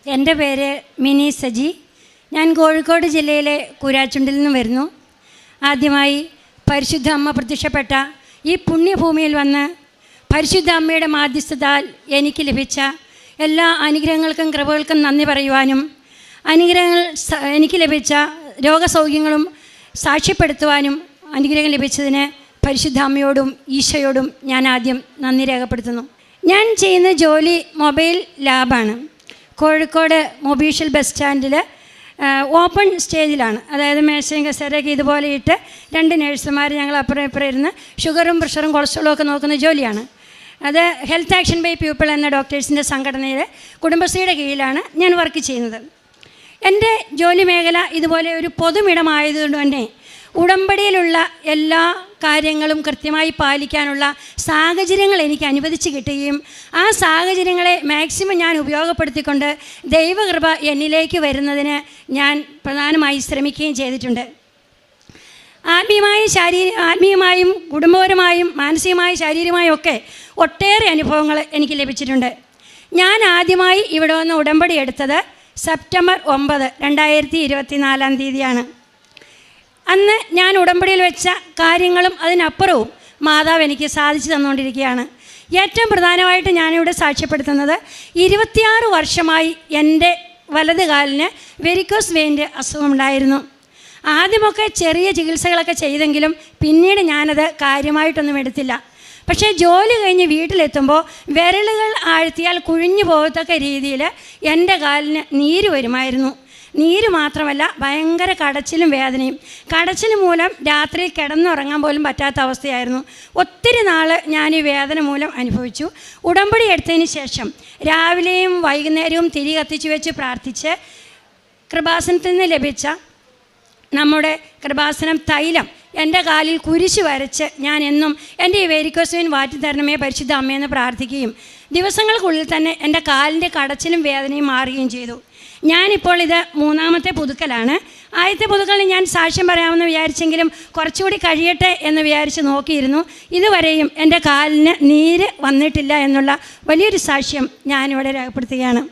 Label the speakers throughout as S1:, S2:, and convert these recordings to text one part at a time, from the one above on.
S1: എൻ്റെ പേര് മിനി സജി. ഞാൻ കോഴിക്കോട് ജില്ലയിലെ കൂരാച്ചുണ്ടിൽ നിന്ന് വരുന്നു. ആദ്യമായി പരിശുദ്ധ അമ്മ പ്രത്യക്ഷപ്പെട്ട ഈ പുണ്യഭൂമിയിൽ വന്ന് പരിശുദ്ധ അമ്മയുടെ മാധ്യസ്ഥതാൽ എനിക്ക് ലഭിച്ച എല്ലാ അനുഗ്രഹങ്ങൾക്കും കൃപകൾക്കും നന്ദി പറയുവാനും അനുഗ്രഹങ്ങൾ എനിക്ക് ലഭിച്ച രോഗസൗഖ്യങ്ങളും സാക്ഷ്യപ്പെടുത്തുവാനും അനുഗ്രഹം ലഭിച്ചതിന് പരിശുദ്ധ അമ്മയോടും ഈശോയോടും ഞാൻ ആദ്യം നന്ദി രേഖപ്പെടുത്തുന്നു. ഞാൻ ചെയ്യുന്ന ജോലി മൊബൈൽ ലാബാണ്. കോഴിക്കോട് മൊബീഷ്യൽ ബസ് സ്റ്റാൻഡിൽ ഓപ്പൺ സ്റ്റേജിലാണ്. അതായത് മേശയും കസേരയൊക്കെ ഇതുപോലെ ഇട്ട് 2 നഴ്സുമാർ ഞങ്ങൾ അപ്പുറം ഇപ്പുറം ഇരുന്ന് ഷുഗറും പ്രഷറും കൊളസ്ട്രോളും ഒക്കെ നോക്കുന്ന ജോലിയാണ്. അത് ഹെൽത്ത് ആക്ഷൻ ബൈ പീപ്പിൾ എന്ന ഡോക്ടേഴ്സിൻ്റെ സംഘടനയിൽ കുടുംബശ്രീയുടെ കീഴിലാണ് ഞാൻ വർക്ക് ചെയ്യുന്നത്. എൻ്റെ ജോലി മേഖല ഇതുപോലെ ഒരു പൊതുമിടമായതുകൊണ്ട് തന്നെ ഉടമ്പടിയിലുള്ള എല്ലാ കാര്യങ്ങളും കൃത്യമായി പാലിക്കാനുള്ള സാഹചര്യങ്ങൾ എനിക്ക് അനുവദിച്ച് കിട്ടുകയും ആ സാഹചര്യങ്ങളെ മാക്സിമം ഞാൻ ഉപയോഗപ്പെടുത്തിക്കൊണ്ട് ദൈവകൃപ എന്നിലേക്ക് വരുന്നതിന് ഞാൻ പ്രധാനമായി ശ്രമിക്കുകയും ചെയ്തിട്ടുണ്ട്. ആത്മീയമായും കുടുംബപരമായും മാനസികമായും ശാരീരികമായും ഒക്കെ ഒട്ടേറെ അനുഭവങ്ങൾ എനിക്ക് ലഭിച്ചിട്ടുണ്ട്. ഞാൻ ആദ്യമായി ഇവിടെ വന്ന് ഉടമ്പടി എടുത്തത് സെപ്റ്റംബർ 9, 2024 അന്ന് ഞാൻ ഉടമ്പടിയിൽ വെച്ച കാര്യങ്ങളും അതിനപ്പുറവും മാതാവ് എനിക്ക് സാധിച്ചു തന്നുകൊണ്ടിരിക്കുകയാണ്. ഏറ്റവും പ്രധാനമായിട്ട് ഞാനിവിടെ സാക്ഷ്യപ്പെടുത്തുന്നത് 26 വർഷമായി എൻ്റെ വലത് കാലിന് വെരിക്കോസ് വെയിൻ്റെ അസുഖമുണ്ടായിരുന്നു. ആദ്യമൊക്കെ ചെറിയ ചികിത്സകളൊക്കെ ചെയ്തെങ്കിലും പിന്നീട് ഞാനത് കാര്യമായിട്ടൊന്നും എടുത്തില്ല. പക്ഷേ ജോലി കഴിഞ്ഞ് വീട്ടിലെത്തുമ്പോൾ വിരലുകൾ ആഴ്ത്തിയാൽ കുഴിഞ്ഞു പോകത്തക്ക രീതിയിൽ എൻ്റെ കാലിന് നീര് വരുമായിരുന്നു. നീര് മാത്രമല്ല, ഭയങ്കര കടച്ചിലും വേദനയും. കടച്ചിൽ മൂലം രാത്രി കിടന്നുറങ്ങാൻ പോലും പറ്റാത്ത അവസ്ഥയായിരുന്നു. ഒത്തിരി നാൾ ഞാൻ ഈ വേദന മൂലം അനുഭവിച്ചു. ഉടമ്പടി എടുത്തതിന് ശേഷം രാവിലെയും വൈകുന്നേരവും തിരി കത്തിച്ച് വെച്ച് പ്രാർത്ഥിച്ച് കൃപാസനത്തിൽ നിന്ന് ലഭിച്ച നമ്മുടെ കൃപാസനം തൈലം എൻ്റെ കാലിൽ കുരിശ് വരച്ച് ഞാൻ എന്നും എൻ്റെ ഈ വെരിക്കോസ് വെയിൻ വാറ്റിത്തരണമേ പരിശുദ്ധ അമ്മയെന്ന് പ്രാർത്ഥിക്കുകയും ദിവസങ്ങൾക്കുള്ളിൽ തന്നെ എൻ്റെ കാലിൻ്റെ കടച്ചിലും വേദനയും മാറുകയും ചെയ്തു. ഞാനിപ്പോൾ ഇത് 3ാമത്തെ പുതുക്കലാണ്. ആദ്യത്തെ പുതുക്കലിന് ഞാൻ സാക്ഷ്യം പറയാമെന്ന് വിചാരിച്ചെങ്കിലും കുറച്ചുകൂടി കഴിയട്ടെ എന്ന് വിചാരിച്ച് നോക്കിയിരുന്നു. ഇതുവരെയും എൻ്റെ കാലിന് നീര് വന്നിട്ടില്ല എന്നുള്ള വലിയൊരു സാക്ഷ്യം ഞാനിവിടെ രേഖപ്പെടുത്തുകയാണ്.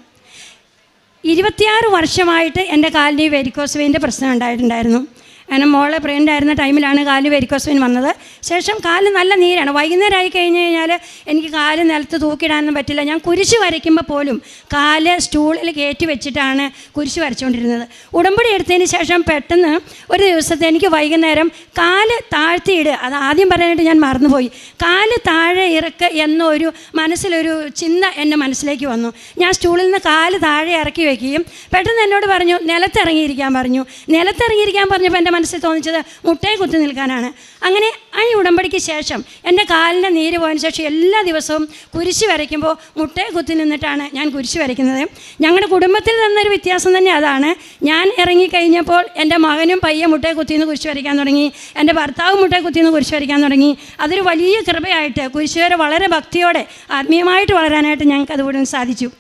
S1: 26 വർഷമായിട്ട് എൻ്റെ കാലിന് ഈ വെരിക്കോസ് വെയിൻ്റെ പ്രശ്നം ഉണ്ടായിട്ടുണ്ടായിരുന്നു. കാരണം മോളെ പ്രഗ്നൻ്റ് ആയിരുന്ന ടൈമിലാണ് കാല് വെരിക്കോസ് വെയിൻ വന്നത്. ശേഷം കാല് നല്ല നീരാണ്. വൈകുന്നേരം ആയി കഴിഞ്ഞ് കഴിഞ്ഞാൽ എനിക്ക് കാല് നിലത്ത് തൂക്കിയിടാനൊന്നും പറ്റില്ല. ഞാൻ കുരിശ് വരയ്ക്കുമ്പോൾ പോലും കാല് സ്റ്റൂളിൽ കയറ്റി വെച്ചിട്ടാണ് കുരിശ് വരച്ചുകൊണ്ടിരുന്നത്. ഉടമ്പടി എടുത്തതിന് ശേഷം പെട്ടെന്ന് ഒരു ദിവസത്തെ എനിക്ക് വൈകുന്നേരം കാല് താഴ്ത്തിയിടുക, അത് ആദ്യം പറയാനായിട്ട് ഞാൻ മറന്നുപോയി. കാല് താഴെ ഇറക്ക് എന്നൊരു മനസ്സിലൊരു ചിന്ത എൻ്റെ മനസ്സിലേക്ക് വന്നു. ഞാൻ സ്റ്റൂളിൽ നിന്ന് കാല് താഴെ ഇറക്കി വയ്ക്കുകയും പെട്ടെന്ന് എന്നോട് പറഞ്ഞു നിലത്തിറങ്ങിയിരിക്കാൻ പറഞ്ഞു. നിലത്തിറങ്ങിയിരിക്കാൻ പറഞ്ഞപ്പോൾ എൻ്റെ മനസ്സിൽ തോന്നിച്ചത് മുട്ടയെ കുത്തി നിൽക്കാനാണ്. അങ്ങനെ ആ ഉടമ്പടിക്ക് ശേഷം എൻ്റെ കാലിൻ്റെ നീര് പോയതിന് ശേഷം എല്ലാ ദിവസവും കുരിശ് വരയ്ക്കുമ്പോൾ മുട്ടയെ കുത്തി നിന്നിട്ടാണ് ഞാൻ കുരിശ് വരയ്ക്കുന്നത്. ഞങ്ങളുടെ കുടുംബത്തിൽ തന്നൊരു വ്യത്യാസം തന്നെ അതാണ്. ഞാൻ ഇറങ്ങിക്കഴിഞ്ഞപ്പോൾ എൻ്റെ മകനും പയ്യെ മുട്ടയെ കുത്തിന്ന് കുരിശ് വരയ്ക്കാൻ തുടങ്ങി. എൻ്റെ ഭർത്താവ് മുട്ടയെ കുത്തിന്ന് കുരിശ് വരയ്ക്കാൻ തുടങ്ങി. അതൊരു വലിയ കൃപയായിട്ട് കുരിശുവരെ വളരെ ഭക്തിയോടെ ആത്മീയമായിട്ട് വളരാനായിട്ട് ഞങ്ങൾക്ക് അതുകൂടെ സാധിച്ചു.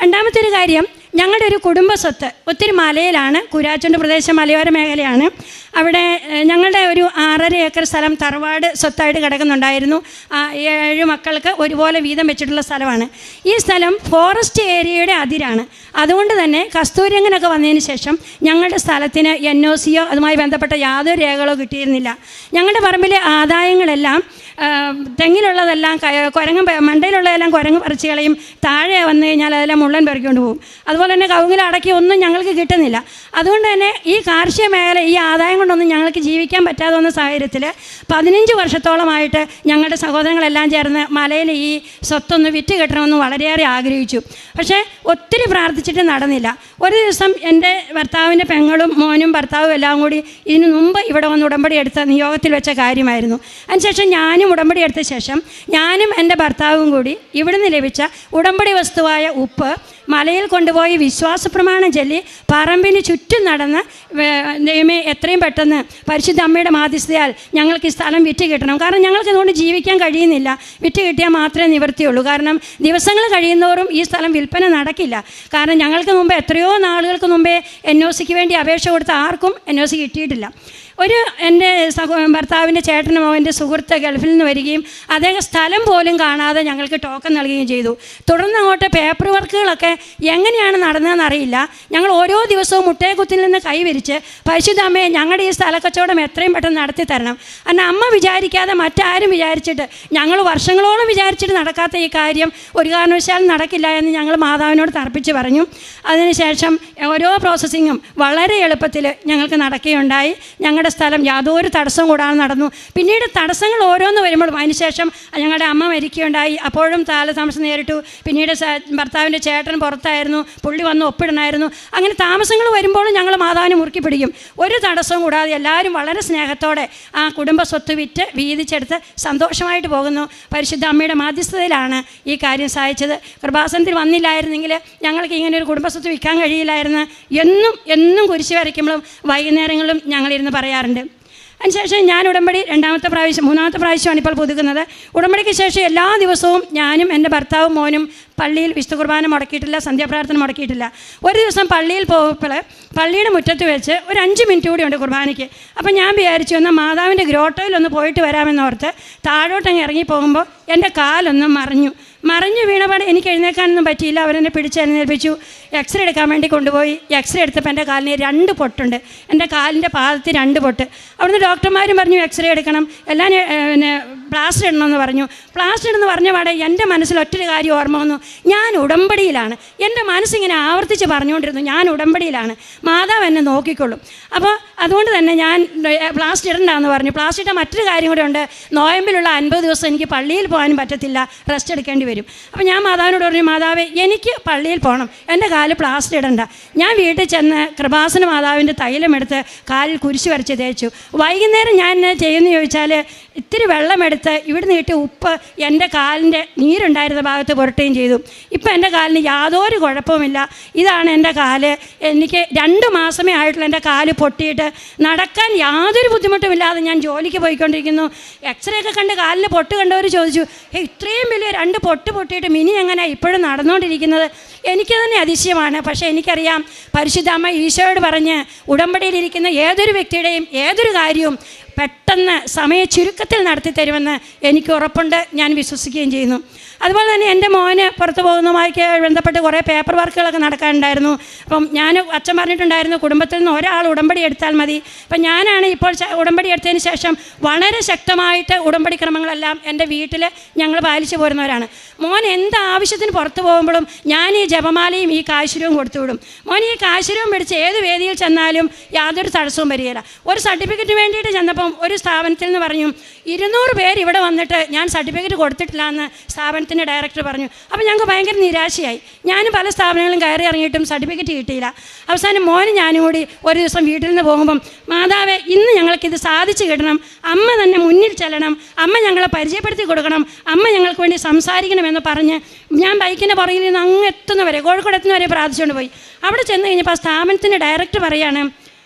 S1: രണ്ടാമത്തെ ഒരു കാര്യം, ഞങ്ങളുടെ ഒരു കുടുംബ സ്വത്ത് ഒത്തിരി മലയിലാണ്. കുരാച്ചുണ്ട് പ്രദേശം മലയോര മേഖലയാണ്. അവിടെ ഞങ്ങളുടെ ഒരു 6.5 ഏക്കർ സ്ഥലം തറവാട് സ്വത്തായിട്ട് കിടക്കുന്നുണ്ടായിരുന്നു. 7 മക്കൾക്ക് ഒരുപോലെ വീതം വെച്ചിട്ടുള്ള സ്ഥലമാണ്. ഈ സ്ഥലം ഫോറസ്റ്റ് ഏരിയയുടെ അതിരാണ്. അതുകൊണ്ട് തന്നെ കസ്തൂരിരംഗനൊക്കെ വന്നതിന് ശേഷം ഞങ്ങളുടെ സ്ഥലത്തിന് NOCയോ അതുമായി ബന്ധപ്പെട്ട യാതൊരു രേഖകളോ കിട്ടിയിരുന്നില്ല. ഞങ്ങളുടെ പറമ്പിലെ ആദായങ്ങളെല്ലാം തെങ്ങിലുള്ളതെല്ലാം മണ്ടയിലുള്ളതെല്ലാം കുരങ്ങ് പറിച്ച് കളയും. താഴെ വന്നു കഴിഞ്ഞാൽ അതെല്ലാം മുള്ളൻ പെറുക്കിക്കൊണ്ട് പോകും. അതുപോലെ തന്നെ കവുങ്ങിൽ അടക്കി ഒന്നും ഞങ്ങൾക്ക് കിട്ടുന്നില്ല. അതുകൊണ്ട് തന്നെ ഈ കാർഷിക മേഖല ഈ ആദായം കൊണ്ടൊന്നും ഞങ്ങൾക്ക് ജീവിക്കാൻ പറ്റാതെ വന്ന സാഹചര്യത്തിൽ 15 വർഷത്തോളമായിട്ട് ഞങ്ങളുടെ സഹോദരങ്ങളെല്ലാം ചേർന്ന് മലയിൽ ഈ സ്വത്തൊന്ന് വിറ്റ് കെട്ടണമെന്ന് വളരെയേറെ ആഗ്രഹിച്ചു. പക്ഷേ ഒത്തിരി പ്രാർത്ഥിച്ചിട്ട് നടന്നില്ല. ഒരു ദിവസം എൻ്റെ ഭർത്താവിൻ്റെ പെങ്ങളും മോനും ഭർത്താവും എല്ലാം കൂടി ഇതിനു മുമ്പ് ഇവിടെ വന്ന് ഉടമ്പടി എടുത്ത നിയോഗത്തിൽ വെച്ച കാര്യമായിരുന്നു. അതിനുശേഷം ഞാനും ഉടമ്പടി എടുത്ത ശേഷം ഞാനും എൻ്റെ ഭർത്താവും കൂടി ഇവിടുന്ന് ലഭിച്ച ഉടമ്പടി വസ്തുവായ ഉപ്പ് മലയിൽ കൊണ്ടുപോയി വിശ്വാസ പ്രമാണം ചൊല്ലി പറമ്പിന് ചുറ്റും നടന്ന് ദൈവമേ എത്രയും പെട്ടെന്ന് പരിശുദ്ധ അമ്മയുടെ മാധ്യസ്ഥയാൽ ഞങ്ങൾക്ക് ഈ സ്ഥലം വിറ്റ് കിട്ടണം. കാരണം ഞങ്ങൾക്ക് അതുകൊണ്ട് ജീവിക്കാൻ കഴിയുന്നില്ല. വിറ്റ് കിട്ടിയാൽ മാത്രമേ നിവൃത്തിയുള്ളൂ. കാരണം ദിവസങ്ങൾ കഴിയുന്നവരും ഈ സ്ഥലം വിൽപ്പന നടക്കില്ല. കാരണം ഞങ്ങൾക്ക് മുമ്പേ എത്രയോ നാളുകൾക്ക് മുമ്പേ NOCക്ക് വേണ്ടി അപേക്ഷ കൊടുത്ത ആർക്കും NOC കിട്ടിയിട്ടില്ല. ഒരു എൻ്റെ ഭർത്താവിൻ്റെ ചേട്ടൻ്റെ മകൻ്റെ സുഹൃത്ത് ഗൾഫിൽ നിന്ന് വരികയും അദ്ദേഹം സ്ഥലം പോലും കാണാതെ ഞങ്ങൾക്ക് ടോക്കൺ നൽകുകയും ചെയ്തു. തുടർന്ന് അങ്ങോട്ട് പേപ്പർ വർക്കുകളൊക്കെ എങ്ങനെയാണ് നടന്നതെന്ന് അറിയില്ല. ഞങ്ങൾ ഓരോ ദിവസവും മുട്ടയക്കുത്തിൽ നിന്ന് കൈവരിച്ച് പരിശുദ്ധ അമ്മയെ ഞങ്ങളുടെ ഈ സ്ഥലക്കച്ചവടം എത്രയും പെട്ടെന്ന് നടത്തി തരണം. എന്നാൽ അമ്മ വിചാരിക്കാതെ മറ്റാരും വിചാരിച്ചിട്ട് ഞങ്ങൾ വർഷങ്ങളോളം വിചാരിച്ചിട്ട് നടക്കാത്ത ഈ കാര്യം ഒരു കാരണവശാലും നടക്കില്ല എന്ന് ഞങ്ങൾ മാതാവിനോട് തർപ്പിച്ച് പറഞ്ഞു. അതിനുശേഷം ഓരോ പ്രോസസ്സിങ്ങും വളരെ എളുപ്പത്തിൽ ഞങ്ങൾക്ക് നടക്കുകയുണ്ടായി. ഞങ്ങളുടെ സ്ഥലം യാതൊരു തടസ്സവും കൂടാതെ നടന്നു. പിന്നീട് തടസ്സങ്ങൾ ഓരോന്ന് വരുമ്പോഴും അതിനുശേഷം ഞങ്ങളുടെ അമ്മ മരിക്കുകയുണ്ടായി. അപ്പോഴും താമസം നേരിട്ടു. പിന്നീട് ഭർത്താവിൻ്റെ ചേട്ടൻ പുറത്തായിരുന്നു, പുള്ളി വന്ന് ഒപ്പിടണമായിരുന്നു. അങ്ങനെ താമസങ്ങൾ വരുമ്പോഴും ഞങ്ങൾ മാതാവിനെ മുറുക്കി പിടിക്കും. ഒരു തടസ്സവും കൂടാതെ എല്ലാവരും വളരെ സ്നേഹത്തോടെ ആ കുടുംബ സ്വത്ത് വിറ്റ് വീതിച്ചെടുത്ത് സന്തോഷമായിട്ട് പോകുന്നു. പരിശുദ്ധ അമ്മയുടെ മാധ്യസ്ഥതയിലാണ് ഈ കാര്യം സാധിച്ചത്. കൃപാസനത്തിൽ വന്നില്ലായിരുന്നെങ്കിൽ ഞങ്ങൾക്ക് ഇങ്ങനെ ഒരു കുടുംബസ്വത്ത് വിൽക്കാൻ കഴിയില്ലായിരുന്നു. എന്നും കുരിശ് വരയ്ക്കുമ്പോഴും വൈകുന്നേരങ്ങളിലും ഞങ്ങളിരുന്ന് പറയാറുണ്ട്. അതിനുശേഷം ഞാൻ ഉടമ്പടി മൂന്നാമത്തെ പ്രാവശ്യമാണ് ഇപ്പോൾ പുതുക്കുന്നത്. ഉടമ്പടിക്ക് ശേഷം എല്ലാ ദിവസവും ഞാനും എൻ്റെ ഭർത്താവും മോനും പള്ളിയിൽ വിശുദ്ധ കുർബാന മുടക്കിയിട്ടില്ല, സന്ധ്യാപ്രാർത്ഥന മുടക്കിയിട്ടില്ല. ഒരു ദിവസം പള്ളിയിൽ പോകുമ്പോൾ പള്ളിയുടെ മുറ്റത്ത് വെച്ച് ഒരു 5 മിനിറ്റ് കൂടി ഉണ്ട് കുർബാനയ്ക്ക്. അപ്പം ഞാൻ വിചാരിച്ചു എന്നാൽ മാതാവിൻ്റെ ഗ്രോട്ടോയിലൊന്ന് പോയിട്ട് വരാമെന്നോർത്ത് താഴോട്ടങ്ങ് ഇറങ്ങി പോകുമ്പോൾ എൻ്റെ കാലൊന്നും മറിഞ്ഞു വീണപാട് എനിക്ക് എഴുന്നേൽക്കാനൊന്നും പറ്റിയില്ല. അവരെന്നെ പിടിച്ചെഴുന്നേൽപ്പിച്ചു. എക്സ്റേ എടുക്കാൻ വേണ്ടി കൊണ്ടുപോയി. എക്സ്റേ എടുത്തപ്പോൾ എൻ്റെ കാലിന് 2 പൊട്ടുണ്ട്. എൻ്റെ കാലിൻ്റെ പാദത്തിൽ 2 പൊട്ട്. അവിടുന്ന് ഡോക്ടർമാരും പറഞ്ഞു എക്സ്റേ എടുക്കണം, എല്ലാം പ്ലാസ്റ്റർ ഇടണമെന്ന് പറഞ്ഞു. പ്ലാസ്റ്റർ ഇടുന്ന പറഞ്ഞ പാടെ എൻ്റെ മനസ്സിൽ ഒറ്റൊരു കാര്യം ഓർമ്മ വന്നു. ഞാൻ ഉടമ്പടിയിലാണ്. എൻ്റെ മനസ്സിങ്ങനെ ആവർത്തിച്ച് പറഞ്ഞുകൊണ്ടിരുന്നു, ഞാൻ ഉടമ്പടിയിലാണ്, മാതാവ് എന്നെ നോക്കിക്കൊള്ളും. അപ്പോൾ അതുകൊണ്ട് തന്നെ ഞാൻ പ്ലാസ്റ്റർ ഇടണ്ടെന്ന് പറഞ്ഞു. പ്ലാസ്റ്റർ ഇട്ട മറ്റൊരു കാര്യം കൂടെ ഉണ്ട്, നോയമ്പിലുള്ള 50 ദിവസം എനിക്ക് പള്ളിയിൽ പോകാനും പറ്റത്തില്ല, റെസ്റ്റ് എടുക്കേണ്ടി വരും. അപ്പോൾ ഞാൻ മാതാവിനോട് പറഞ്ഞു, മാതാവേ എനിക്ക് പള്ളിയിൽ പോകണം, എൻ്റെ കാല് പ്ലാസ്റ്റർ ഇടണ്ട. ഞാൻ വീട്ടിൽ ചെന്ന് കൃപാസന മാതാവിൻ്റെ തൈലമെടുത്ത് കാലിൽ കുരിശ് വരച്ച് തേച്ചു. വൈകുന്നേരം ഞാൻ എന്നെ ചെയ്യുമെന്ന് ചോദിച്ചാൽ ഇത്തിരി വെള്ളമെടുത്ത് ഇവിടുന്ന് ഇട്ട് ഉപ്പ് എൻ്റെ കാലിൻ്റെ നീരുണ്ടായിരുന്ന ഭാഗത്ത് പുരട്ടുകയും ചെയ്തു. ഇപ്പം എൻ്റെ കാലിന് യാതൊരു കുഴപ്പവുമില്ല. ഇതാണ് എൻ്റെ കാല്. എനിക്ക് 2 മാസമേ ആയിട്ടുള്ള എൻ്റെ കാല് പൊട്ടിയിട്ട് നടക്കാൻ യാതൊരു ബുദ്ധിമുട്ടുമില്ലാതെ ഞാൻ ജോലിക്ക് പോയിക്കൊണ്ടിരിക്കുന്നു. എക്സ്റേ ഒക്കെ കണ്ട് കാലിന് പൊട്ട് കണ്ടവർ ചോദിച്ചു, ഇത്രയും വലിയ 2 പൊട്ട് പൊട്ടിയിട്ട് മിനി എങ്ങനെ ഇപ്പോഴും നടന്നുകൊണ്ടിരിക്കുന്നത്? എനിക്ക് തന്നെ അതിശയമാണ്. പക്ഷേ എനിക്കറിയാം പരിശുദ്ധ അമ്മ ഈശോയോട് പറഞ്ഞ് ഉടമ്പടിയിലിരിക്കുന്ന ഏതൊരു വ്യക്തിയുടെയും ഏതൊരു കാര്യവും പെട്ടെന്ന് സമയ ചുരുക്കത്തിൽ നടത്തി തരുമെന്ന് എനിക്ക് ഉറപ്പുണ്ട്, ഞാൻ വിശ്വസിക്കുകയും ചെയ്യുന്നു. അതുപോലെ തന്നെ എൻ്റെ മോന് പുറത്ത് പോകുന്നതുമായി ബന്ധപ്പെട്ട് കുറേ പേപ്പർ വർക്കുകളൊക്കെ നടക്കാനുണ്ടായിരുന്നു. അപ്പം അച്ഛൻ പറഞ്ഞിട്ടുണ്ടായിരുന്നു കുടുംബത്തിൽ നിന്ന് ഒരാൾ ഉടമ്പടി എടുത്താൽ മതി. അപ്പം ഞാനാണ് ഇപ്പോൾ ഉടമ്പടി എടുത്തതിന് ശേഷം വളരെ ശക്തമായിട്ട് ഉടമ്പടി ക്രമങ്ങളെല്ലാം എൻ്റെ വീട്ടിൽ ഞങ്ങൾ പാലിച്ചു പോരുന്നവരാണ്. മോൻ എന്ത് ആവശ്യത്തിന് പുറത്ത് പോകുമ്പോഴും ഞാൻ ഈ ജപമാലയും ഈ കാശുരവും കൊടുത്തുവിടും. മോൻ ഈ കാശുരവും പിടിച്ച് ഏത് വേദിയിൽ ചെന്നാലും യാതൊരു തടസ്സവും വരികയില്ല. ഒരു സർട്ടിഫിക്കറ്റിന് വേണ്ടിയിട്ട് ചെന്നപ്പം ഒരു സ്ഥാപനത്തിൽ നിന്ന് പറഞ്ഞു 200 പേര് ഇവിടെ വന്നിട്ട് ഞാൻ സർട്ടിഫിക്കറ്റ് കൊടുത്തിട്ടില്ല എന്ന് സ്ഥാപനത്തിൻ്റെ ഡയറക്ടർ പറഞ്ഞു. അപ്പോൾ ഞങ്ങൾക്ക് ഭയങ്കര നിരാശയായി. ഞാനും പല സ്ഥാപനങ്ങളും കയറി ഇറങ്ങിയിട്ടും സർട്ടിഫിക്കറ്റ് കിട്ടിയില്ല. അവസാനം മോനും ഞാനും കൂടി ഒരു ദിവസം വീട്ടിൽ നിന്ന് പോകുമ്പം, മാതാവേ ഇന്ന് ഞങ്ങൾക്കിത് സാധിച്ചു കിട്ടണം, അമ്മ തന്നെ മുന്നിൽ ചെല്ലണം, അമ്മ ഞങ്ങളെ പരിചയപ്പെടുത്തി കൊടുക്കണം, അമ്മ ഞങ്ങൾക്ക് വേണ്ടി സംസാരിക്കണമെന്ന് പറഞ്ഞ് ഞാൻ ബൈക്കിൻ്റെ പുറകിൽ നിന്ന് അങ്ങ് എത്തുന്നവരെ, കോഴിക്കോട് എത്തുന്നവരെ പ്രാർത്ഥിച്ചുകൊണ്ട് പോയി. അവിടെ ചെന്ന് കഴിഞ്ഞപ്പോൾ ആ സ്ഥാപനത്തിൻ്റെ ഡയറക്ടർ പറയുകയാണ്,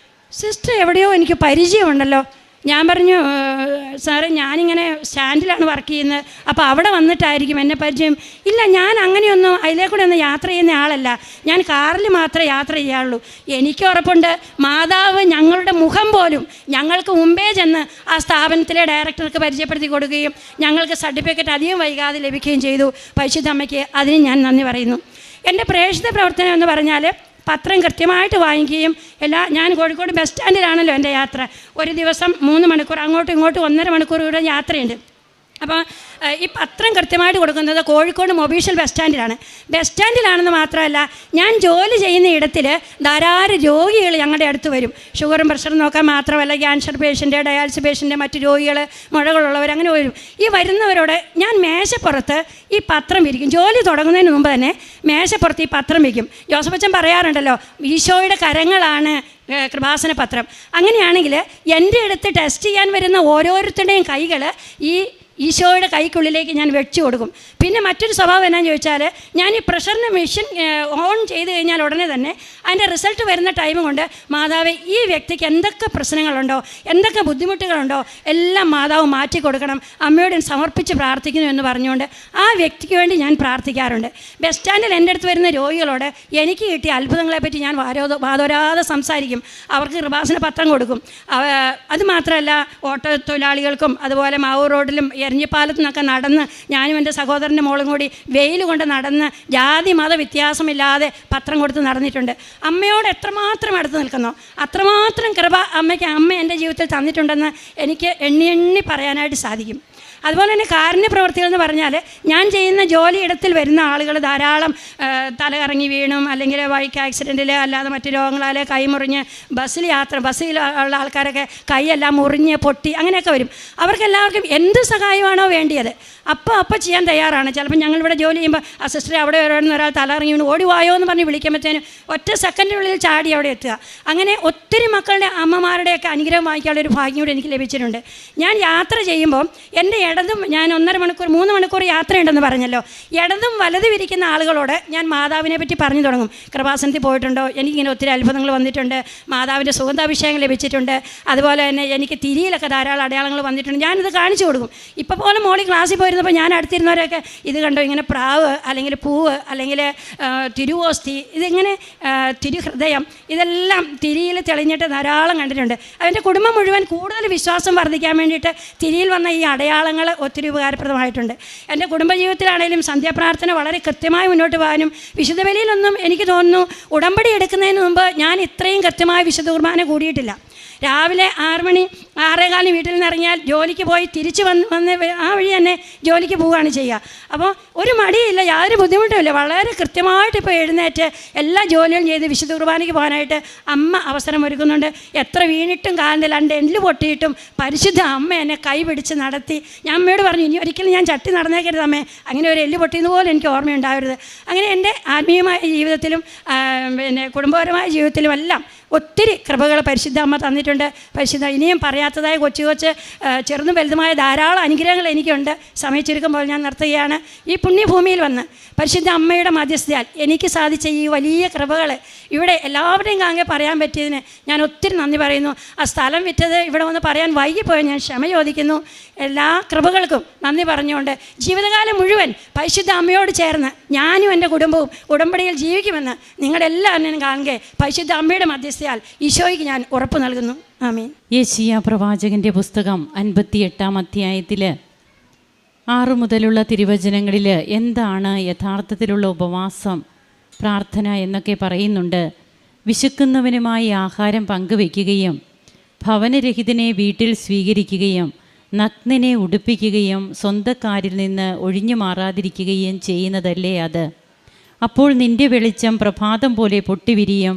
S1: സിസ്റ്റർ എവിടെയോ എനിക്ക് പരിചയമുണ്ടല്ലോ. ഞാൻ പറഞ്ഞു, സാറേ ഞാനിങ്ങനെ സ്റ്റാൻഡിലാണ് വർക്ക് ചെയ്യുന്നത്, അപ്പോൾ അവിടെ വന്നിട്ടായിരിക്കും എന്നെ പരിചയം. ഇല്ല, ഞാൻ അങ്ങനെയൊന്നും അതിലേക്കൂടെ ഒന്നും യാത്ര ചെയ്യുന്ന ആളല്ല, ഞാൻ കാറിൽ മാത്രമേ യാത്ര ചെയ്യാറുള്ളൂ. എനിക്ക് ഉറപ്പുണ്ട് മാതാവ് ഞങ്ങളുടെ മുഖം പോലും ഞങ്ങൾക്ക് മുമ്പേ ചെന്ന് ആ സ്ഥാപനത്തിലെ ഡയറക്ടർക്ക് പരിചയപ്പെടുത്തി കൊടുക്കുകയും ഞങ്ങൾക്ക് സർട്ടിഫിക്കറ്റ് അധികം വൈകാതെ ലഭിക്കുകയും ചെയ്തു. പരിശുദ്ധ അമ്മയ്ക്ക് അതിന് ഞാൻ നന്ദി പറയുന്നു. എൻ്റെ പ്രേക്ഷിത പ്രവർത്തനം എന്ന് പറഞ്ഞാൽ പത്രം കൃത്യമായിട്ട് വാങ്ങിക്കുകയും ഞാൻ കോഴിക്കോട് ബസ് സ്റ്റാൻഡിലാണല്ലോ എൻ്റെ യാത്ര. ഒരു ദിവസം 3 മണിക്കൂർ അങ്ങോട്ടും ഇങ്ങോട്ടും 1.5 മണിക്കൂർ കൂടെ യാത്രയുണ്ട്. അപ്പോൾ ഈ പത്രം കൃത്യമായിട്ട് കൊടുക്കുന്നത് കോഴിക്കോട് മൊബീഷ്യൽ ബസ് സ്റ്റാൻഡിലാണ്. ബസ് സ്റ്റാൻഡിലാണെന്ന് മാത്രമല്ല, ഞാൻ ജോലി ചെയ്യുന്ന ഇടത്തിൽ ധാരാളം രോഗികൾ ഞങ്ങളുടെ അടുത്ത് വരും. ഷുഗറും പ്രഷറും നോക്കാൻ മാത്രമല്ല, ക്യാൻസർ പേഷ്യൻ്റ്, ഡയാലിസിസ് പേഷ്യൻ്റ്, മറ്റ് രോഗികൾ, മുഴകളുള്ളവർ, അങ്ങനെ വരും. ഈ വരുന്നവരോട് ഞാൻ മേശപ്പുറത്ത് ഈ പത്രം വിരിക്കും. ജോലി തുടങ്ങുന്നതിന് മുമ്പ് തന്നെ മേശപ്പുറത്ത് ഈ പത്രം വയ്ക്കും. ജോസഫ് അച്ഛൻ പറയാറുണ്ടല്ലോ, ഈശോയുടെ കരങ്ങളാണ് കൃപാസന പത്രം. അങ്ങനെയാണെങ്കിൽ എൻ്റെ അടുത്ത് ടെസ്റ്റ് ചെയ്യാൻ വരുന്ന ഓരോരുത്തരുടെയും കൈകൾ ഈ ഈശോയുടെ കൈക്കുള്ളിലേക്ക് ഞാൻ വെച്ചു കൊടുക്കും. പിന്നെ മറ്റൊരു സ്വഭാവം എന്നാന്ന് ചോദിച്ചാൽ, ഞാൻ ഈ പ്രഷറിൻ്റെ മെഷീൻ ഓൺ ചെയ്ത് കഴിഞ്ഞാൽ ഉടനെ തന്നെ അതിൻ്റെ റിസൾട്ട് വരുന്ന ടൈം കൊണ്ട് മാതാവ് ഈ വ്യക്തിക്ക് എന്തൊക്കെ പ്രശ്നങ്ങളുണ്ടോ, എന്തൊക്കെ ബുദ്ധിമുട്ടുകളുണ്ടോ എല്ലാം മാതാവ് മാറ്റി കൊടുക്കണം, അമ്മയോട് സമർപ്പിച്ച് പ്രാർത്ഥിക്കുന്നു എന്ന് പറഞ്ഞുകൊണ്ട് ആ വ്യക്തിക്ക് വേണ്ടി ഞാൻ പ്രാർത്ഥിക്കാറുണ്ട്. ബസ് സ്റ്റാൻഡിൽ എൻ്റെ അടുത്ത് വരുന്ന രോഗികളോട് എനിക്ക് കിട്ടിയ അത്ഭുതങ്ങളെപ്പറ്റി ഞാൻ വാദോരാതെ സംസാരിക്കും. അവർക്ക് കൃപാസന പത്രം കൊടുക്കും. അതുമാത്രമല്ല, ഓട്ടോ തൊഴിലാളികൾക്കും അതുപോലെ മാവൂർ റോഡിലും എറിഞ്ഞിപ്പാലത്തു നിന്നൊക്കെ നടന്ന് ഞാനും എൻ്റെ സഹോദരൻ്റെ മോളും കൂടി വെയിൽ കൊണ്ട് നടന്ന് ജാതി മത വ്യത്യാസമില്ലാതെ പത്രം കൊടുത്ത് നടന്നിട്ടുണ്ട്. അമ്മയോട് എത്രമാത്രം അടുത്ത് നിൽക്കുന്നോ അത്രമാത്രം കൃപ അമ്മ എൻ്റെ ജീവിതത്തിൽ തന്നിട്ടുണ്ടെന്ന് എനിക്ക് എണ്ണി പറയാനായിട്ട് സാധിക്കും. അതുപോലെ തന്നെ കാരുണ്യ പ്രവർത്തികൾ എന്ന് പറഞ്ഞാൽ, ഞാൻ ചെയ്യുന്ന ജോലിയിടത്തിൽ വരുന്ന ആളുകൾ ധാരാളം തലകറങ്ങി വീണും അല്ലെങ്കിൽ ബൈക്ക് ആക്സിഡൻറ്റിൽ അല്ലാതെ മറ്റു രോഗങ്ങളാൽ കൈമുറിഞ്ഞ് ബസ്സിൽ ഉള്ള ആൾക്കാരൊക്കെ കൈയെല്ലാം മുറിഞ്ഞ് പൊട്ടി അങ്ങനെയൊക്കെ വരും. അവർക്കെല്ലാവർക്കും എന്ത് സഹായമാണോ വേണ്ടിയത് അപ്പോൾ ചെയ്യാൻ തയ്യാറാണ്. ചിലപ്പോൾ ഞങ്ങളിവിടെ ജോലി ചെയ്യുമ്പോൾ ആ സിസ്റ്ററെ അവിടെ വരുന്ന ഒരാൾ തലകറങ്ങി വീണ് ഓടിവായോ എന്ന് പറഞ്ഞ് വിളിക്കുമ്പോഴത്തേനും ഒറ്റ സെക്കൻഡിനുള്ളിൽ ചാടി അവിടെ എത്തുക. അങ്ങനെ ഒത്തിരി മക്കളുടെ അമ്മമാരുടെയൊക്കെ അനുഗ്രഹം വാങ്ങിക്കാനുള്ള ഒരു ഭാഗ്യം കൂടി എനിക്ക് ലഭിച്ചിട്ടുണ്ട്. ഞാൻ യാത്ര ചെയ്യുമ്പോൾ എൻ്റെ ഇടതും, ഞാൻ 1.5 മണിക്കൂർ 3 മണിക്കൂർ യാത്രയുണ്ടെന്ന് പറഞ്ഞല്ലോ, ഇടതും വലതും ഇരിക്കുന്ന ആളുകളോട് ഞാൻ മാതാവിനെ പറ്റി പറഞ്ഞു തുടങ്ങും. കൃപാസനത്തിൽ പോയിട്ടുണ്ടോ, എനിക്കിങ്ങനെ ഒത്തിരി അത്ഭുതങ്ങൾ വന്നിട്ടുണ്ട്, മാതാവിൻ്റെ സുഗന്ധാഭിഷേകം ലഭിച്ചിട്ടുണ്ട്, അതുപോലെ തന്നെ എനിക്ക് തിരിയിലൊക്കെ ധാരാളം അടയാളങ്ങൾ വന്നിട്ടുണ്ട്, ഞാനിത് കാണിച്ചു കൊടുക്കും. ഇപ്പോൾ പോലും മോളി ക്ലാസ്സിൽ പോയിരുന്നപ്പോൾ ഞാൻ അടുത്തിരുന്നവരൊക്കെ ഇത് കണ്ടോ, ഇങ്ങനെ പ്രാവ് അല്ലെങ്കിൽ പൂവ് അല്ലെങ്കിൽ തിരുവോസ്തി, ഇതിങ്ങനെ തിരുഹൃദയം, ഇതെല്ലാം തിരിയിൽ തെളിഞ്ഞിട്ട് ധാരാളം കണ്ടിട്ടുണ്ട്. അതിൻ്റെ കുടുംബം മുഴുവൻ കൂടുതൽ വിശ്വാസം വർദ്ധിക്കാൻ വേണ്ടിയിട്ട് തിരിയിൽ വന്ന ഈ അടയാളങ്ങൾ ഒത്തിരി ഉപകാരപ്രദമായിട്ടുണ്ട്. എൻ്റെ കുടുംബജീവിതത്തിലാണെങ്കിലും സന്ധ്യാപ്രാർത്ഥന വളരെ കൃത്യമായി മുന്നോട്ട് പോകാനും, വിശുദ്ധ ബലിയിലൊന്നും എനിക്ക് തോന്നുന്നു ഉടമ്പടി എടുക്കുന്നതിന് മുമ്പ് ഞാൻ ഇത്രയും കൃത്യമായ വിശുദ്ധ കുർബാന കൂടിയിട്ടില്ല. രാവിലെ 6 മണി 6:15 വീട്ടിൽ നിന്ന് ഇറങ്ങിയാൽ ജോലിക്ക് പോയി തിരിച്ച് വന്ന് ആ വഴി തന്നെ ജോലിക്ക് പോവുകയാണ് ചെയ്യുക. അപ്പോൾ ഒരു മടിയില്ല, യാതൊരു ബുദ്ധിമുട്ടുമില്ല. വളരെ കൃത്യമായിട്ട് ഇപ്പോൾ എഴുന്നേറ്റ് എല്ലാ ജോലികളും ചെയ്ത് വിശുദ്ധ കുർബാനയ്ക്ക് പോകാനായിട്ട് അമ്മ അവസരം ഒരുക്കുന്നുണ്ട്. എത്ര വീണിട്ടും കാലിൻ്റെ 2 എല്ല് പൊട്ടിയിട്ടും പരിശുദ്ധ അമ്മ എന്നെ കൈ പിടിച്ച് നടത്തി. ഞാൻ അമ്മയോട് പറഞ്ഞു, ഇനി ഒരിക്കലും ഞാൻ ചട്ടി നടന്നേക്കരുത് അമ്മേ, അങ്ങനെ ഒരു എല്ല് പൊട്ടിയെന്ന് പോലും എനിക്ക് ഓർമ്മയുണ്ടാവരുത്. അങ്ങനെ എൻ്റെ ആത്മീയമായ ജീവിതത്തിലും പിന്നെ കുടുംബപരമായ ജീവിതത്തിലും എല്ലാം ഒത്തിരി കൃപകൾ പരിശുദ്ധ അമ്മ തന്നിട്ടുണ്ട്. പരിശുദ്ധ ഇനിയും പറയാത്തതായ കൊച്ചു ചെറുതും വലുതുമായ ധാരാളം അനുഗ്രഹങ്ങൾ എനിക്കുണ്ട്. സമയം ചുരുക്കുമ്പോൾ ഞാൻ നിർത്തുകയാണ്. ഈ പുണ്യഭൂമിയിൽ വന്ന് പരിശുദ്ധ അമ്മയുടെ മധ്യസ്ഥയാൽ എനിക്ക് സാധിച്ച ഈ വലിയ കൃപകൾ ഇവിടെ എല്ലാവരുടെയും കാങ്ങെ പറയാൻ പറ്റിയതിന് ഞാൻ ഒത്തിരി നന്ദി പറയുന്നു. ആ സ്ഥലം വിറ്റത് ഇവിടെ വന്ന് പറയാൻ വൈകിപ്പോയി, ഞാൻ ക്ഷമ ചോദിക്കുന്നു. എല്ലാ കൃപകൾക്കും നന്ദി പറഞ്ഞുകൊണ്ട് ജീവിതകാലം മുഴുവൻ പരിശുദ്ധ അമ്മയോട് ചേർന്ന് ഞാനും എൻ്റെ കുടുംബവും ഉടമ്പടിയിൽ ജീവിക്കുമെന്ന് നിങ്ങളുടെ എല്ലാവരും കാണുക പരിശുദ്ധ അമ്മയുടെ മധ്യസ്ഥയാൽ ഈശോയ്ക്ക് ഞാൻ ഉറപ്പ് നൽകുന്നു. ആമീൻ.
S2: യെശയ്യാ പ്രവാചകൻ്റെ പുസ്തകം 58-ാം അധ്യായത്തിൽ 6 മുതലുള്ള തിരുവചനങ്ങളിൽ എന്താണ് യഥാർത്ഥത്തിലുള്ള ഉപവാസം, പ്രാർത്ഥന എന്നൊക്കെ പറയുന്നുണ്ട്. വിശക്കുന്നവനുമായി ആഹാരം പങ്കുവയ്ക്കുകയും ഭവനരഹിതനെ വീട്ടിൽ സ്വീകരിക്കുകയും നഗ്നനെ ഉടുപ്പിക്കുകയും സ്വന്തക്കാരിൽ നിന്ന് ഒഴിഞ്ഞു മാറാതിരിക്കുകയും ചെയ്യുന്നതല്ലേ അത്. അപ്പോൾ നിന്റെ വെളിച്ചം പ്രഭാതം പോലെ പൊട്ടിവിരിയും,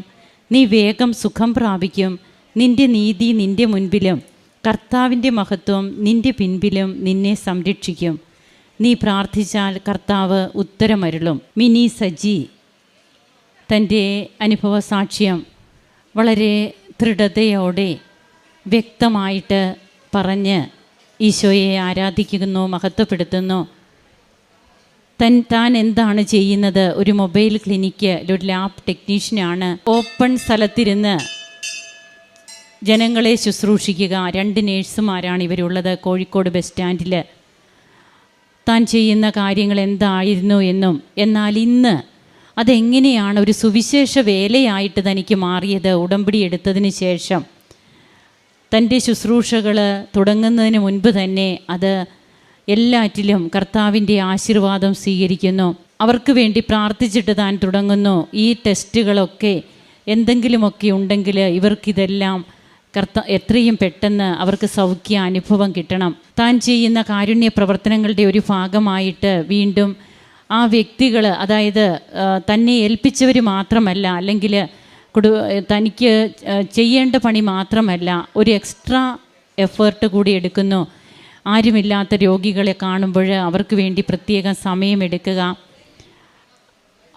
S2: നീ വേഗം സുഖം പ്രാപിക്കും. നിന്റെ നീതി നിന്റെ മുൻപിലും കർത്താവിൻ്റെ മഹത്വം നിന്റെ പിൻപിലും നിന്നെ സംരക്ഷിക്കും. നീ പ്രാർത്ഥിച്ചാൽ കർത്താവ് ഉത്തരമരുളും. മിനി സജി തൻ്റെ അനുഭവ സാക്ഷ്യം വളരെ ദൃഢതയോടെ വ്യക്തമായിട്ട് പറഞ്ഞ് ഈശോയെ ആരാധിക്കുന്നു, മഹത്വപ്പെടുത്തുന്നു. താൻ എന്താണ് ചെയ്യുന്നത്? ഒരു മൊബൈൽ ക്ലിനിക്ക്, ഒരു ലാബ് ടെക്നീഷ്യനാണ്. ഓപ്പൺ സ്ഥലത്തിരുന്ന് ജനങ്ങളെ ശുശ്രൂഷിക്കുക. 2 നേഴ്സുമാരാണ് ഇവരുള്ളത് കോഴിക്കോട് ബസ് സ്റ്റാൻഡിൽ. താൻ ചെയ്യുന്ന കാര്യങ്ങൾ എന്തായിരുന്നു എന്നും, എന്നാൽ ഇന്ന് അതെങ്ങനെയാണ് ഒരു സുവിശേഷ വേലയായിട്ട് തനിക്ക് മാറിയത് ഉടമ്പടി എടുത്തതിന് ശേഷം. തൻ്റെ ശുശ്രൂഷകൾ തുടങ്ങുന്നതിന് മുൻപ് തന്നെ അത് എല്ലാറ്റിലും കർത്താവിൻ്റെ ആശീർവാദം സ്വീകരിക്കുന്നു. അവർക്ക് വേണ്ടി പ്രാർത്ഥിച്ചിട്ട് താൻ തുടങ്ങുന്നു. ഈ ടെസ്റ്റുകളൊക്കെ എന്തെങ്കിലുമൊക്കെ ഉണ്ടെങ്കിൽ ഇവർക്കിതെല്ലാം എത്രയും പെട്ടെന്ന് അവർക്ക് സൗഖ്യ അനുഭവം കിട്ടണം. താൻ ചെയ്യുന്ന കാരുണ്യ പ്രവർത്തനങ്ങളുടെ ഒരു ഭാഗമായിട്ട് വീണ്ടും ആ വ്യക്തികൾ, അതായത് തന്നെ ഏൽപ്പിച്ചവർ മാത്രമല്ല, അല്ലെങ്കിൽ തനിക്ക് ചെയ്യേണ്ട പണി മാത്രമല്ല, ഒരു എക്സ്ട്രാ എഫേർട്ട് കൂടി എടുക്കുന്നു. ആരുമില്ലാത്ത രോഗികളെ കാണുമ്പോൾ അവർക്ക് വേണ്ടി പ്രത്യേകം സമയമെടുക്കുക,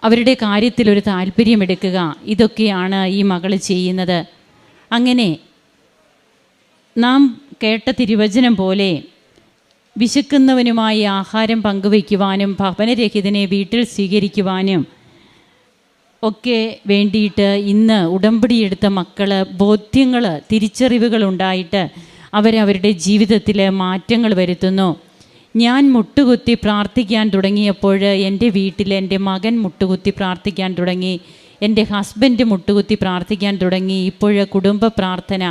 S2: അവരുടെ കാര്യത്തിലൊരു താല്പര്യമെടുക്കുക, ഇതൊക്കെയാണ് ഈ മകൾ ചെയ്യുന്നത്. അങ്ങനെ നാം കേട്ട തിരുവചനം പോലെ വിശക്കുന്നവനുമായി ആഹാരം പങ്കുവയ്ക്കുവാനും ഭവനരഹിതനെ വീട്ടിൽ സ്വീകരിക്കുവാനും ഒക്കെ വേണ്ടിയിട്ട് ഇന്ന് ഉടമ്പടിയെടുത്ത മക്കൾ ബോധ്യങ്ങൾ, തിരിച്ചറിവുകളുണ്ടായിട്ട് അവരവരുടെ ജീവിതത്തിൽ മാറ്റങ്ങൾ വരുത്തുന്നു. ഞാൻ മുട്ടുകുത്തി പ്രാർത്ഥിക്കാൻ തുടങ്ങിയപ്പോൾ എൻ്റെ വീട്ടിൽ എൻ്റെ മകൻ മുട്ടുകുത്തി പ്രാർത്ഥിക്കാൻ തുടങ്ങി, എൻ്റെ ഹസ്ബൻഡ് മുട്ടുകുത്തി പ്രാർത്ഥിക്കാൻ തുടങ്ങി. ഇപ്പോൾ കുടുംബ പ്രാർത്ഥന,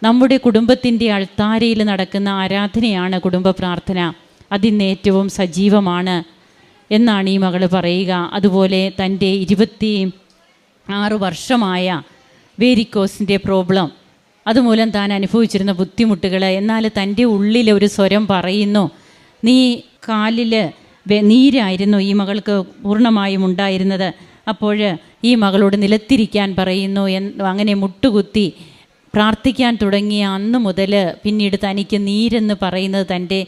S2: നമ്മുടെ കുടുംബത്തിൻ്റെ അൾത്താരയിൽ നടക്കുന്ന ആരാധനയാണ് കുടുംബ പ്രാർത്ഥന. അതിന്ന് ഏറ്റവും സജീവമാണ് എന്നാണ് ഈ മകൾ പറയുക. അതുപോലെ തൻ്റെ 26 വർഷമായ വേരിക്കോസിൻ്റെ പ്രോബ്ലം, അതുമൂലം താൻ അനുഭവിച്ചിരുന്ന ബുദ്ധിമുട്ടുകൾ, എന്നാൽ തൻ്റെ ഉള്ളിൽ ഒരു സ്വരം പറയുന്നു, നീ കാലിൽ നീരായിരുന്നു ഈ മകൾക്ക് പൂർണ്ണമായും ഉണ്ടായിരുന്നത്. അപ്പോൾ ഈ മകളോട് നിലത്തിരിക്കാൻ പറയുന്നു. അങ്ങനെ മുട്ടുകുത്തി പ്രാർത്ഥിക്കാൻ തുടങ്ങിയ അന്ന് മുതൽ പിന്നീട് തനിക്ക് നീരെന്ന് പറയുന്നത് തൻ്റെ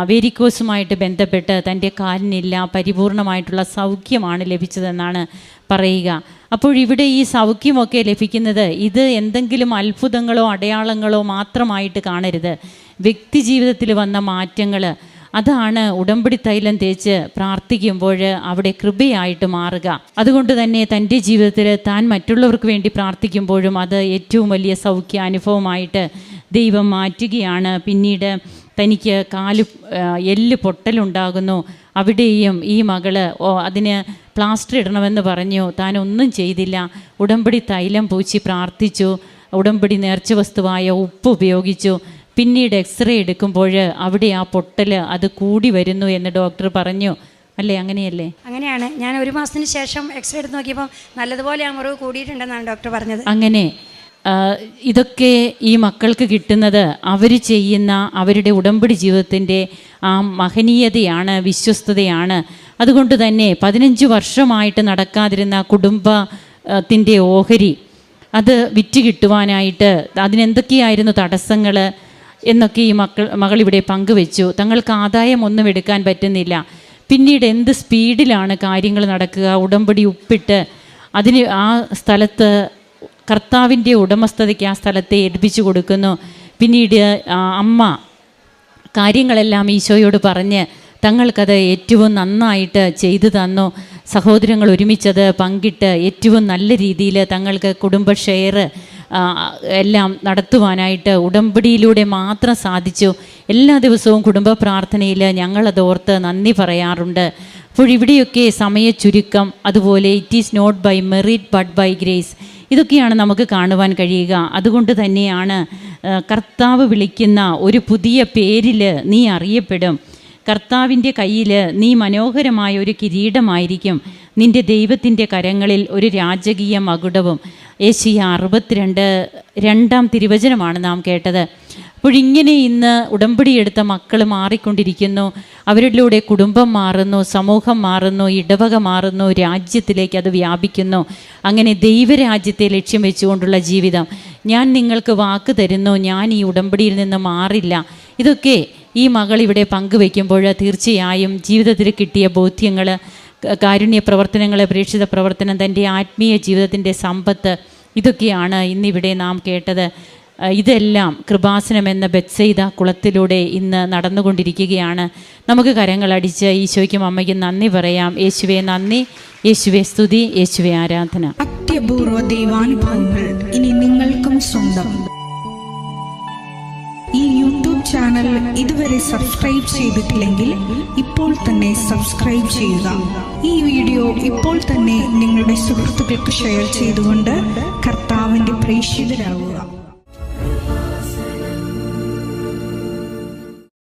S2: വേരിക്കോസുമായിട്ട് ബന്ധപ്പെട്ട് തൻ്റെ കാലിനില്ല, പരിപൂർണമായിട്ടുള്ള സൗഖ്യമാണ് ലഭിച്ചതെന്നാണ് പറയുക. അപ്പോൾ ഇവിടെ ഈ സൗഖ്യമൊക്കെ ലഭിക്കുന്നത് ഇത് എന്തെങ്കിലും അത്ഭുതങ്ങളോ അടയാളങ്ങളോ മാത്രമായിട്ട് കാണരുത്. വ്യക്തി ജീവിതത്തിൽ വന്ന മാറ്റങ്ങൾ, അതാണ് ഉടമ്പടി തൈലം തേച്ച് പ്രാർത്ഥിക്കുമ്പോൾ അവിടെ കൃപയായിട്ട് മാറുക. അതുകൊണ്ട് തന്നെ തൻ്റെ ജീവിതത്തിൽ താൻ മറ്റുള്ളവർക്ക് വേണ്ടി പ്രാർത്ഥിക്കുമ്പോഴും അത് ഏറ്റവും വലിയ സൗഖ്യ അനുഭവമായിട്ട് ദൈവം മാറ്റുകയാണ്. പിന്നീട് തനിക്ക് എല്ല് പൊട്ടലുണ്ടാകുന്നു. അവിടെയും ഈ മകള് അതിന് പ്ലാസ്റ്റർ ഇടണമെന്ന് പറഞ്ഞു. താൻ ഒന്നും ചെയ്തില്ല. ഉടമ്പടി തൈലം പൂച്ചി പ്രാർത്ഥിച്ചു. ഉടമ്പടി നേർച്ച വസ്തുവായ ഉപ്പ് ഉപയോഗിച്ചു. പിന്നീട് എക്സ്റേ എടുക്കുമ്പോൾ അവിടെ ആ പൊട്ടൽ അത് കൂടി വരുന്നു എന്ന് ഡോക്ടർ പറഞ്ഞു. അല്ലേ, അങ്ങനെയല്ലേ?
S1: അങ്ങനെയാണ്. ഞാൻ 1 മാസത്തിന് ശേഷം എക്സ്റേ എടുത്ത് നോക്കിയപ്പോൾ നല്ലതുപോലെ ആ മുറിവ് കൂടിയിട്ടുണ്ടെന്നാണ് ഡോക്ടർ പറഞ്ഞത്.
S2: അങ്ങനെ ഇതൊക്കെ ഈ മക്കൾക്ക് കിട്ടുന്നത് അവർ ചെയ്യുന്ന അവരുടെ ഉടമ്പടി ജീവിതത്തിൻ്റെ ആ മഹനീയതയാണ്, വിശ്വസ്തതയാണ്. അതുകൊണ്ട് തന്നെ 15 വർഷമായിട്ട് നടക്കാതിരുന്ന കുടുംബത്തിൻ്റെ ഓഹരി അത് വിറ്റ് കിട്ടുവാനായിട്ട് അതിനെന്തൊക്കെയായിരുന്നു തടസ്സങ്ങൾ എന്നൊക്കെ ഈ മകളിവിടെ പങ്കുവെച്ചു. തങ്ങൾക്ക് ആദായം ഒന്നും എടുക്കാൻ പറ്റുന്നില്ല. പിന്നീട് എന്ത് സ്പീഡിലാണ് കാര്യങ്ങൾ നടക്കുക. ഉടമ്പടി ഉപ്പിട്ട് അതിന് ആ സ്ഥലത്ത് കർത്താവിൻ്റെ ഉടമസ്ഥതയ്ക്ക് ആ സ്ഥലത്തെ ഏൽപ്പിച്ചു കൊടുക്കുന്നു. പിന്നീട് അമ്മ കാര്യങ്ങളെല്ലാം ഈശോയോട് പറഞ്ഞ് തങ്ങൾക്കത് ഏറ്റവും നന്നായിട്ട് ചെയ്തു തന്നു. സഹോദരങ്ങൾ ഒരുമിച്ചത് പങ്കിട്ട് ഏറ്റവും നല്ല രീതിയിൽ തങ്ങൾക്ക് കുടുംബ ഷെയർ എല്ലാം നടത്തുവാനായിട്ട് ഉടമ്പടിയിലൂടെ മാത്രം സാധിച്ചു. എല്ലാ ദിവസവും കുടുംബ പ്രാർത്ഥനയിൽ ഞങ്ങളത് ഓർത്ത് നന്ദി പറയാറുണ്ട്. അപ്പോൾ ഇവിടെയൊക്കെ സമയ ചുരുക്കം, അതുപോലെ it is not by merit but by grace, ഇതൊക്കെയാണ് നമുക്ക് കാണുവാൻ കഴിയുക. അതുകൊണ്ട് തന്നെയാണ് കർത്താവ് വിളിക്കുന്ന ഒരു പുതിയ പേരിൽ നീ അറിയപ്പെടും. കർത്താവിൻ്റെ കയ്യിൽ നീ മനോഹരമായ ഒരു കിരീടമായിരിക്കും. നിൻ്റെ ദൈവത്തിൻ്റെ കരങ്ങളിൽ ഒരു രാജകീയ മകുടവും. ഏശയ്യ 62 തിരുവചനമാണ് നാം കേട്ടത്. അപ്പോഴിങ്ങനെ ഇന്ന് ഉടമ്പടിയെടുത്ത മക്കൾ മാറിക്കൊണ്ടിരിക്കുന്നു. അവരിലൂടെ കുടുംബം മാറുന്നു, സമൂഹം മാറുന്നു, ഇടവക മാറുന്നു, രാജ്യത്തിലേക്ക് അത് വ്യാപിക്കുന്നു. അങ്ങനെ ദൈവരാജ്യത്തെ ലക്ഷ്യം വെച്ചുകൊണ്ടുള്ള ജീവിതം. ഞാൻ നിങ്ങൾക്ക് വാക്ക് തരുന്നു, ഞാൻ ഈ ഉടമ്പടിയിൽ നിന്ന് മാറില്ല. ഇതൊക്കെ ഈ മകൾ ഇവിടെ പങ്കുവയ്ക്കുമ്പോൾ തീർച്ചയായും ജീവിതത്തിൽ കിട്ടിയ ബോധ്യങ്ങൾ, കാരുണ്യ പ്രവർത്തനങ്ങൾ, പ്രേക്ഷിത പ്രവർത്തനം, തൻ്റെ ആത്മീയ ജീവിതത്തിൻ്റെ സമ്പത്ത്, ഇതൊക്കെയാണ് ഇന്നിവിടെ നാം കേട്ടത്. ഇതെല്ലാം കൃപാസനം എന്ന ബെത്സൈദ കുളത്തിലൂടെ ഇന്ന് നടന്നുകൊണ്ടിരിക്കുകയാണ്. നമുക്ക് കരങ്ങളടിച്ച് ഈശോയ്ക്കും അമ്മയ്ക്കും നന്ദി പറയാം. യേശുവേ നന്ദി, യേശുവേ സ്തുതി, യേശുവേ ആരാധന.
S3: അത്യപൂർവ ദൈവാനുഭവങ്ങൾ ഇനി നിങ്ങൾക്കും സ്വന്തം. ഈ യൂട്യൂബ് ചാനൽ ഇതുവരെ സബ്സ്ക്രൈബ് ചെയ്തിട്ടില്ലെങ്കിൽ ഇപ്പോൾ തന്നെ സബ്സ്ക്രൈബ് ചെയ്യുക. ഈ വീഡിയോ ഇപ്പോൾ തന്നെ നിങ്ങളുടെ സുഹൃത്തുക്കൾക്ക് ഷെയർ ചെയ്തുകൊണ്ട് കർത്താവിൻ്റെ പ്രേക്ഷിതരാകുക.